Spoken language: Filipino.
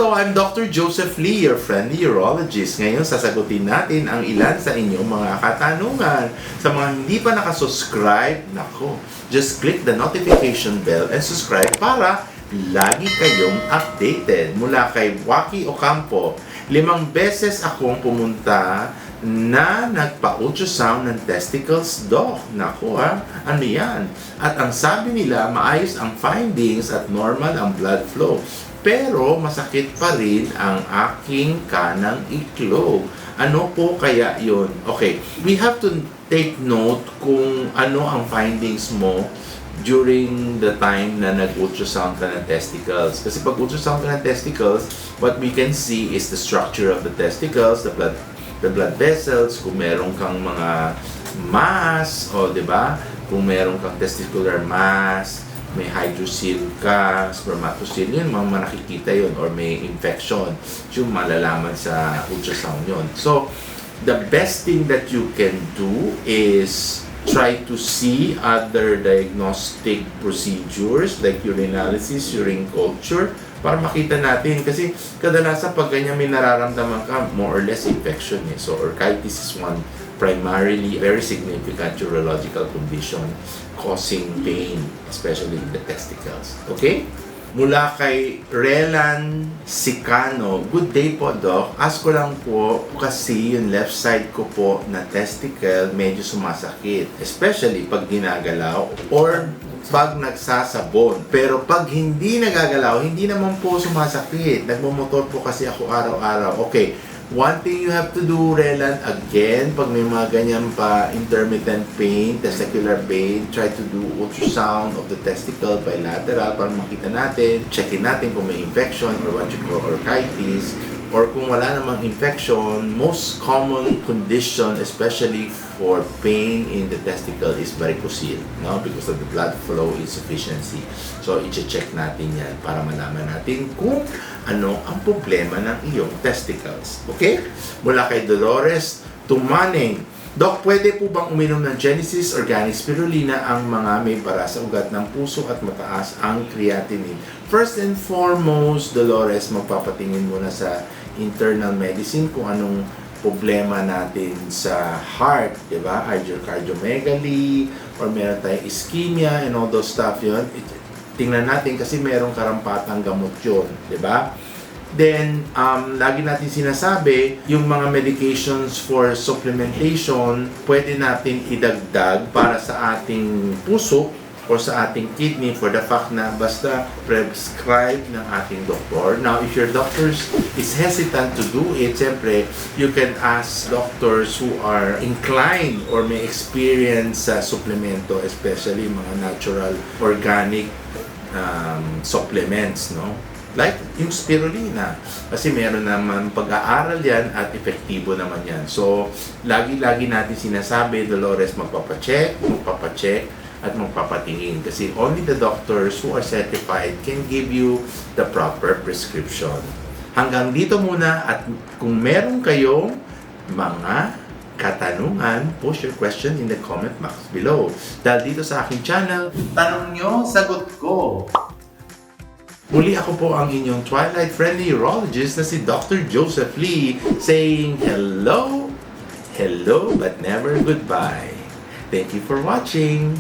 Hello, I'm Dr. Joseph Lee, your friendly urologist. Ngayon, sasagutin natin ang ilan sa inyong mga katanungan. Sa mga hindi pa nakasubscribe, nako, just click the notification bell and subscribe para lagi kayong updated. Mula kay Waki Ocampo, 5 beses akong pumunta na nagpa-ultrasound ng testicles, doc. Naku ano yan? At ang sabi nila, maayos ang findings at normal ang blood flow. Pero masakit pa rin ang aking kanang iklog. Ano po kaya yun? Okay, we have to take note kung ano ang findings mo during the time na nag-ultrasound ka ng testicles. Kasi pag ultrasound ka ng testicles, what we can see is the structure of the testicles, the blood vessels, kung meron kang mga mass, o di ba? Kung meron kang testicular mass, may hydrocele ka, spermatocele, yun, mga nakikita yun, or may infection, yung malalaman sa ultrasound yun. So, the best thing that you can do is try to see other diagnostic procedures like urinalysis, urine culture, para makita natin. Kasi kadalasan pag ganyan may nararamdaman ka, more or less infection. So, orchitis is one primarily very significant urological condition causing pain, especially in the testicles. Okay? Mula kay Relan Sicano, good day po, Doc. Ask ko lang po kasi yung left side ko po na testicle medyo sumasakit. Especially pag ginagalaw or pag nagsasabon. Pero pag hindi nagagalaw, hindi naman po sumasakit. Nagmumotor po kasi ako araw-araw. Okay. One thing you have to do, Relan, again, pag may mga ganyan pa intermittent pain, testicular pain, try to do ultrasound of the testicle bilateral para makita natin, checkin natin kung may infection or what you call orchitis, or kung wala namang infection. Most common condition, especially for pain in the testicle, is varicocele, no? Because of the blood flow insufficiency. So, i-check natin yan para malaman natin kung ano ang problema ng iyong testicles. Okay? Mula kay Dolores Tumaneng, Doc, pwede po bang uminom ng Genesis Organic Spirulina ang mga may bara sa ugat ng puso at mataas ang creatinine? First and foremost, Dolores, magpapatingin muna sa internal medicine kung anong problema natin sa heart, di ba? Either cardiomegaly, or meron tayong ischemia and all those stuff yun. Tingnan natin kasi merong karampatang gamot yun, di ba? Then, lagi natin sinasabi, yung mga medications for supplementation, pwede natin idagdag para sa ating puso or sa ating kidney for the fact na basta prescribe ng ating doktor. Now, if your doctor is hesitant to do it, siyempre, you can ask doctors who are inclined or may experience sa supplemento, especially mga natural, organic supplements, no? Like yung spirulina. Kasi meron naman pag-aaral yan at epektibo naman yan. So, lagi-lagi natin sinasabi, Dolores, magpapacheck at magpapatingin. Kasi only the doctors who are certified can give you the proper prescription. Hanggang dito muna, at kung meron kayong mga katanungan, post your question in the comment box below. Dahil dito sa aking channel, tanong nyo, sagot ko. Muli ako po ang inyong Twilight-friendly urologist na si Dr. Joseph Lee, saying hello, hello, but never goodbye. Thank you for watching.